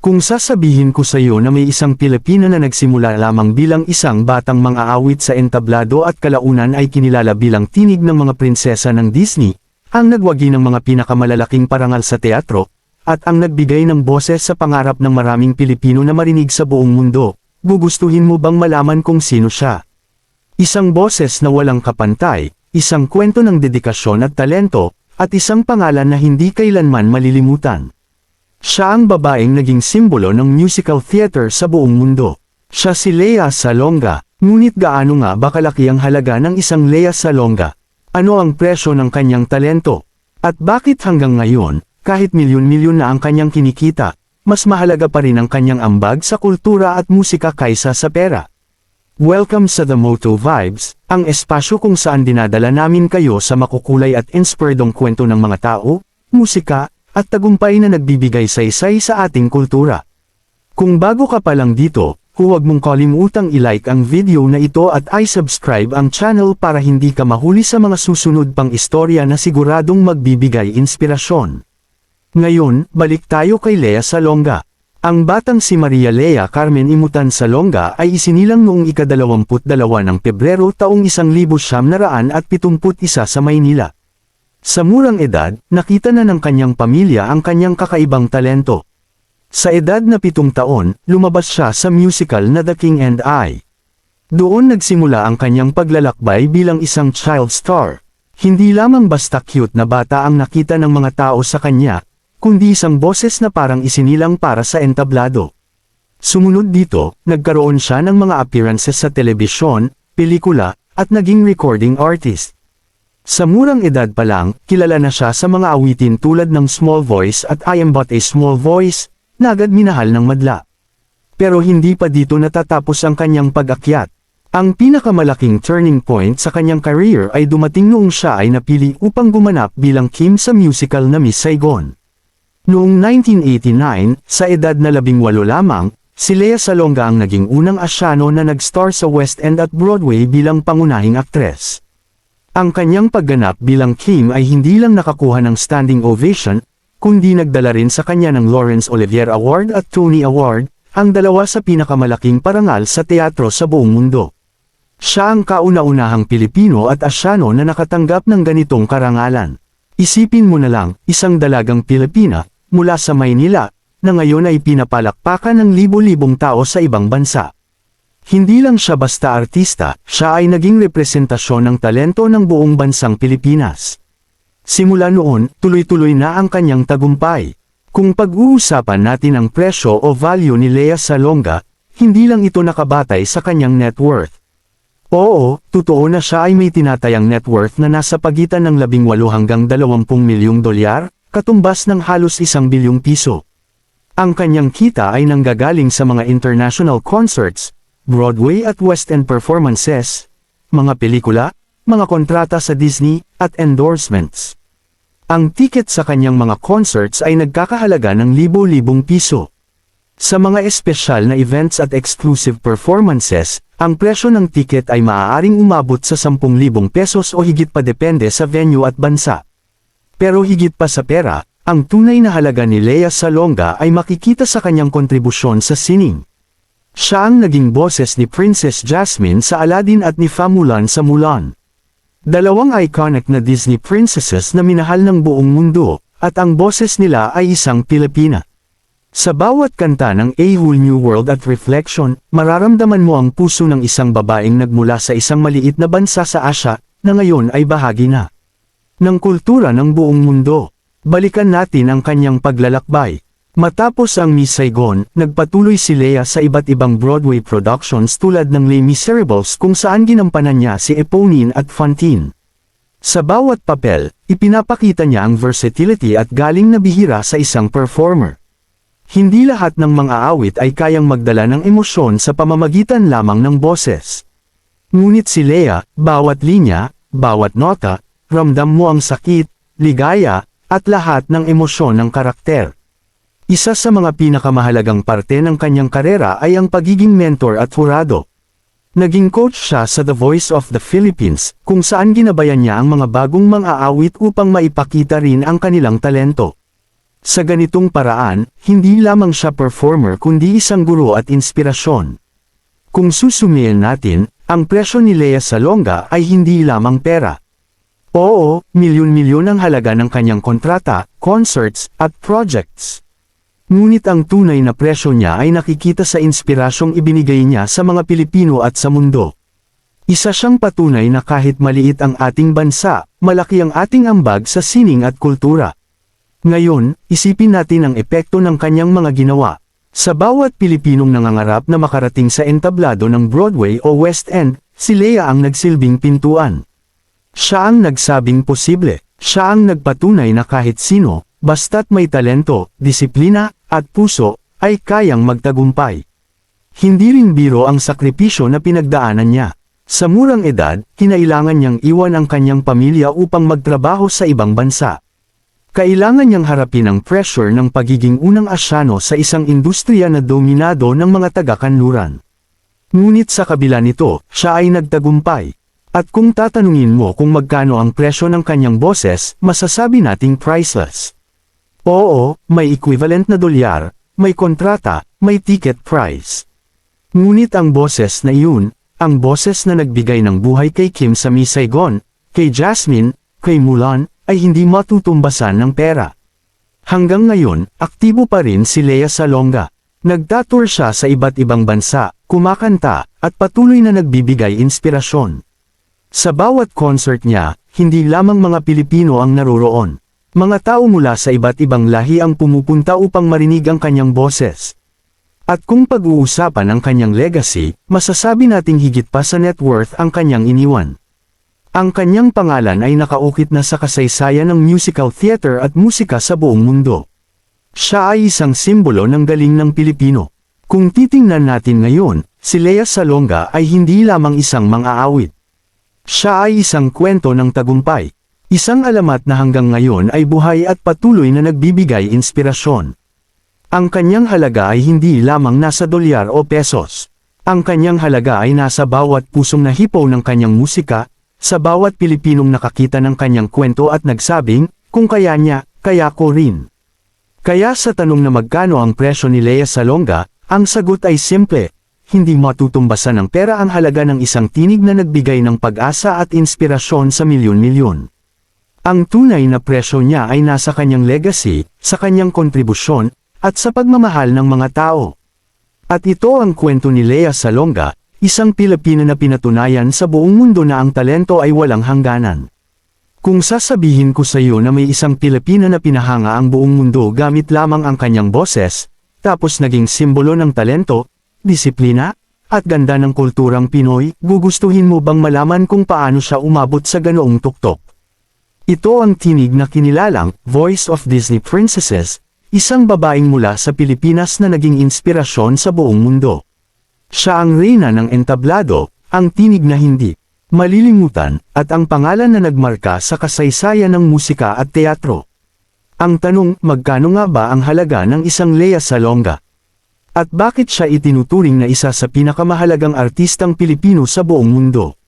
Kung sasabihin ko sa iyo na may isang Pilipina na nagsimula lamang bilang isang batang mang-aawit sa entablado at kalaunan ay kinilala bilang tinig ng mga prinsesa ng Disney, ang nagwagi ng mga pinakamalalaking parangal sa teatro, at ang nagbigay ng boses sa pangarap ng maraming Pilipino na marinig sa buong mundo, gugustuhin mo bang malaman kung sino siya? Isang boses na walang kapantay, isang kwento ng dedikasyon at talento, at isang pangalan na hindi kailanman malilimutan. Siya ang babaeng naging simbolo ng musical theater sa buong mundo. Siya si Lea Salonga, ngunit gaano nga ba kalaki ang halaga ng isang Lea Salonga? Ano ang presyo ng kanyang talento? At bakit hanggang ngayon, kahit milyon-milyon na ang kanyang kinikita, mas mahalaga pa rin ang kanyang ambag sa kultura at musika kaysa sa pera? Welcome sa The Moto Vibes, ang espasyo kung saan dinadala namin kayo sa makukulay at inspiredong kwento ng mga tao, musika, at tagumpay na nagbibigay saysay sa ating kultura. Kung bago ka pa lang dito, huwag mong kalimutang i-like ang video na ito at i-subscribe ang channel para hindi ka mahuli sa mga susunod pang istorya na siguradong magbibigay inspirasyon. Ngayon, balik tayo kay Lea Salonga. Ang batang si Maria Lea Carmen Imutan Salonga ay isinilang noong ika-22 ng Pebrero taong 1971 sa Maynila. Sa murang edad, nakita na ng kanyang pamilya ang kanyang kakaibang talento. Sa edad na 7 taon, lumabas siya sa musical na The King and I. Doon nagsimula ang kanyang paglalakbay bilang isang child star. Hindi lamang basta cute na bata ang nakita ng mga tao sa kanya, kundi isang boses na parang isinilang para sa entablado. Sumunod dito, nagkaroon siya ng mga appearances sa telebisyon, pelikula, at naging recording artist. Sa murang edad pa lang, kilala na siya sa mga awitin tulad ng Small Voice at I Am But a Small Voice, na agad minahal ng madla. Pero hindi pa dito natatapos ang kanyang pag-akyat. Ang pinakamalaking turning point sa kanyang career ay dumating noong siya ay napili upang gumanap bilang Kim sa musical na Miss Saigon. Noong 1989, sa edad na 18 lamang, si Lea Salonga ang naging unang Asyano na nag-star sa West End at Broadway bilang pangunahing aktres. Ang kanyang pagganap bilang Kim ay hindi lang nakakuha ng standing ovation, kundi nagdala rin sa kanya ng Laurence Olivier Award at Tony Award, ang dalawa sa pinakamalaking parangal sa teatro sa buong mundo. Siya ang kauna-unahang Pilipino at Asyano na nakatanggap ng ganitong karangalan. Isipin mo na lang, isang dalagang Pilipina, mula sa Maynila, na ngayon ay pinapalakpakan ng libo-libong tao sa ibang bansa. Hindi lang siya basta artista, siya ay naging representasyon ng talento ng buong bansang Pilipinas. Simula noon, tuloy-tuloy na ang kanyang tagumpay. Kung pag-uusapan natin ang presyo o value ni Lea Salonga, hindi lang ito nakabatay sa kanyang net worth. Oo, totoo na siya ay may tinatayang net worth na nasa pagitan ng 18 hanggang 20 milyong dolyar, katumbas ng halos 1 bilyong piso. Ang kanyang kita ay nanggagaling sa mga international concerts, Broadway at West End performances, mga pelikula, mga kontrata sa Disney, at endorsements. Ang ticket sa kanyang mga concerts ay nagkakahalaga ng libo-libong piso. Sa mga espesyal na events at exclusive performances, ang presyo ng ticket ay maaaring umabot sa 10,000 pesos o higit pa depende sa venue at bansa. Pero higit pa sa pera, ang tunay na halaga ni Lea Salonga ay makikita sa kanyang kontribusyon sa sining. Siya ang naging boses ni Princess Jasmine sa Aladdin at ni Mulan sa Mulan. Dalawang iconic na Disney princesses na minahal ng buong mundo, at ang boses nila ay isang Pilipina. Sa bawat kanta ng A Whole New World at Reflection, mararamdaman mo ang puso ng isang babaeng nagmula sa isang maliit na bansa sa Asya, na ngayon ay bahagi na ng kultura ng buong mundo. Balikan natin ang kanyang paglalakbay. Matapos ang Miss Saigon, nagpatuloy si Lea sa iba't ibang Broadway productions tulad ng Les Miserables kung saan ginampanan niya si Eponine at Fantine. Sa bawat papel, ipinapakita niya ang versatility at galing na bihira sa isang performer. Hindi lahat ng mga awit ay kayang magdala ng emosyon sa pamamagitan lamang ng boses. Ngunit si Lea, bawat linya, bawat nota, ramdam mo ang sakit, ligaya, at lahat ng emosyon ng karakter. Isa sa mga pinakamahalagang parte ng kanyang karera ay ang pagiging mentor at hurado. Naging coach siya sa The Voice of the Philippines, kung saan ginabayan niya ang mga bagong mang-aawit upang maipakita rin ang kanilang talento. Sa ganitong paraan, hindi lamang siya performer kundi isang guro at inspirasyon. Kung susumihin natin, ang presyo ni Lea Salonga ay hindi lamang pera. Oo, milyon-milyon ang halaga ng kanyang kontrata, concerts, at projects. Ngunit ang tunay na presyo niya ay nakikita sa inspirasyong ibinigay niya sa mga Pilipino at sa mundo. Isa siyang patunay na kahit maliit ang ating bansa, malaki ang ating ambag sa sining at kultura. Ngayon, isipin natin ang epekto ng kanyang mga ginawa. Sa bawat Pilipinong nangangarap na makarating sa entablado ng Broadway o West End, si Lea ang nagsilbing pintuan. Siya ang nagsabing posible. Siya ang nagpatunay na kahit sino, basta't may talento, disiplina, at puso, ay kayang magtagumpay. Hindi rin biro ang sakripisyo na pinagdaanan niya. Sa murang edad, kinailangan niyang iwan ang kanyang pamilya upang magtrabaho sa ibang bansa. Kailangan niyang harapin ang pressure ng pagiging unang Asyano sa isang industriya na dominado ng mga taga-kanluran. Ngunit sa kabila nito, siya ay nagtagumpay. At kung tatanungin mo kung magkano ang presyo ng kanyang boses, masasabi nating priceless. Oo, may equivalent na dolyar, may kontrata, may ticket price. Ngunit ang boses na iyon, ang boses na nagbigay ng buhay kay Kim sa Miss Saigon, kay Jasmine, kay Mulan, ay hindi matutumbasan ng pera. Hanggang ngayon, aktibo pa rin si Lea Salonga. Nagtatour siya sa iba't ibang bansa, kumakanta, at patuloy na nagbibigay inspirasyon. Sa bawat concert niya, hindi lamang mga Pilipino ang naroroon. Mga tao mula sa iba't ibang lahi ang pumupunta upang marinig ang kanyang boses. At kung pag-uusapan ang kanyang legacy, masasabi nating higit pa sa net worth ang kanyang iniwan. Ang kanyang pangalan ay nakaukit na sa kasaysayan ng musical theater at musika sa buong mundo. Siya ay isang simbolo ng galing ng Pilipino. Kung titingnan natin ngayon, si Lea Salonga ay hindi lamang isang mang-aawit. Siya ay isang kwento ng tagumpay. Isang alamat na hanggang ngayon ay buhay at patuloy na nagbibigay inspirasyon. Ang kanyang halaga ay hindi lamang nasa dolyar o pesos. Ang kanyang halaga ay nasa bawat pusong nahipo ng kanyang musika, sa bawat Pilipinong nakakita ng kanyang kwento at nagsabing, kung kaya niya, kaya ko rin. Kaya sa tanong na magkano ang presyo ni Lea Salonga, ang sagot ay simple, hindi matutumbasan ng pera ang halaga ng isang tinig na nagbigay ng pag-asa at inspirasyon sa milyon-milyon. Ang tunay na presyo niya ay nasa kanyang legacy, sa kanyang kontribusyon, at sa pagmamahal ng mga tao. At ito ang kwento ni Lea Salonga, isang Pilipina na pinatunayan sa buong mundo na ang talento ay walang hangganan. Kung sasabihin ko sa iyo na may isang Pilipina na pinahanga ang buong mundo gamit lamang ang kanyang boses, tapos naging simbolo ng talento, disiplina, at ganda ng kulturang Pinoy, gugustuhin mo bang malaman kung paano siya umabot sa ganoong tuktok? Ito ang tinig na kinilalang, Voice of Disney Princesses, isang babaeng mula sa Pilipinas na naging inspirasyon sa buong mundo. Siya ang reyna ng entablado, ang tinig na hindi malilimutan, at ang pangalan na nagmarka sa kasaysayan ng musika at teatro. Ang tanong, magkano nga ba ang halaga ng isang Lea Salonga? At bakit siya itinuturing na isa sa pinakamahalagang artistang Pilipino sa buong mundo?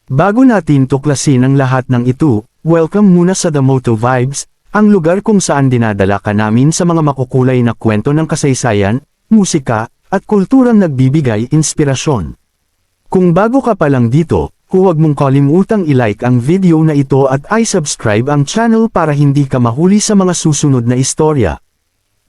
Bago natin tuklasin ang lahat ng ito, welcome muna sa The Moto Vibes, ang lugar kung saan dinadala ka namin sa mga makukulay na kwento ng kasaysayan, musika, at kulturang nagbibigay inspirasyon. Kung bago ka pa lang dito, huwag mong kalimutang i-like ang video na ito at i-subscribe ang channel para hindi ka mahuli sa mga susunod na istorya.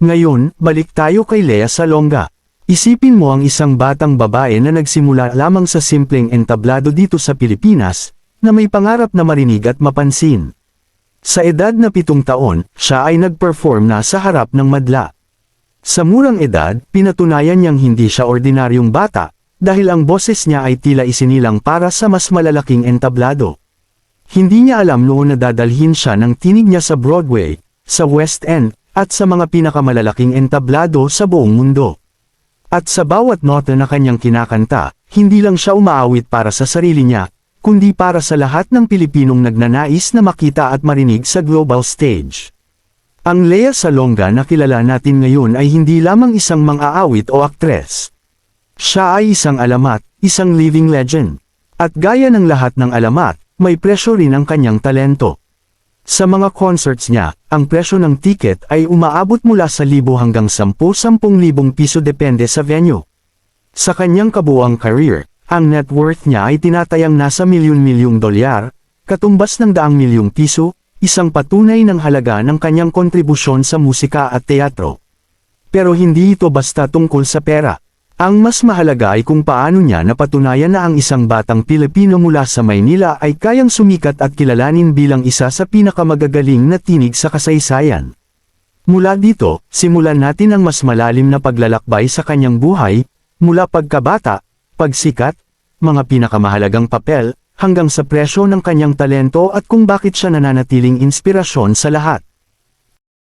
Ngayon, balik tayo kay Lea Salonga. Isipin mo ang isang batang babae na nagsimula lamang sa simpleng entablado dito sa Pilipinas, na may pangarap na marinig at mapansin. Sa edad na 7 taon, siya ay nag-perform na sa harap ng madla. Sa murang edad, pinatunayan niyang hindi siya ordinaryong bata, dahil ang boses niya ay tila isinilang para sa mas malalaking entablado. Hindi niya alam noon na dadalhin siya ng tinig niya sa Broadway, sa West End, at sa mga pinakamalalaking entablado sa buong mundo. At sa bawat nota na kanyang kinakanta, hindi lang siya umaawit para sa sarili niya, kundi para sa lahat ng Pilipinong nagnanais na makita at marinig sa global stage. Ang Lea Salonga na kilala natin ngayon ay hindi lamang isang mang-aawit o aktres. Siya ay isang alamat, isang living legend. At gaya ng lahat ng alamat, may presyo rin ang kanyang talento. Sa mga concerts niya, ang presyo ng ticket ay umaabot mula sa 1,000 hanggang 10,000 piso depende sa venue. Sa kanyang kabuuang career, ang net worth niya ay tinatayang nasa milyon-milyong dolyar, katumbas ng daang milyong piso, isang patunay ng halaga ng kanyang kontribusyon sa musika at teatro. Pero hindi ito basta tungkol sa pera. Ang mas mahalaga ay kung paano niya napatunayan na ang isang batang Pilipino mula sa Maynila ay kayang sumikat at kilalanin bilang isa sa pinakamagagaling na tinig sa kasaysayan. Mula dito, simulan natin ang mas malalim na paglalakbay sa kanyang buhay, mula pagkabata, pagsikat, mga pinakamahalagang papel, hanggang sa presyo ng kanyang talento at kung bakit siya nananatiling inspirasyon sa lahat.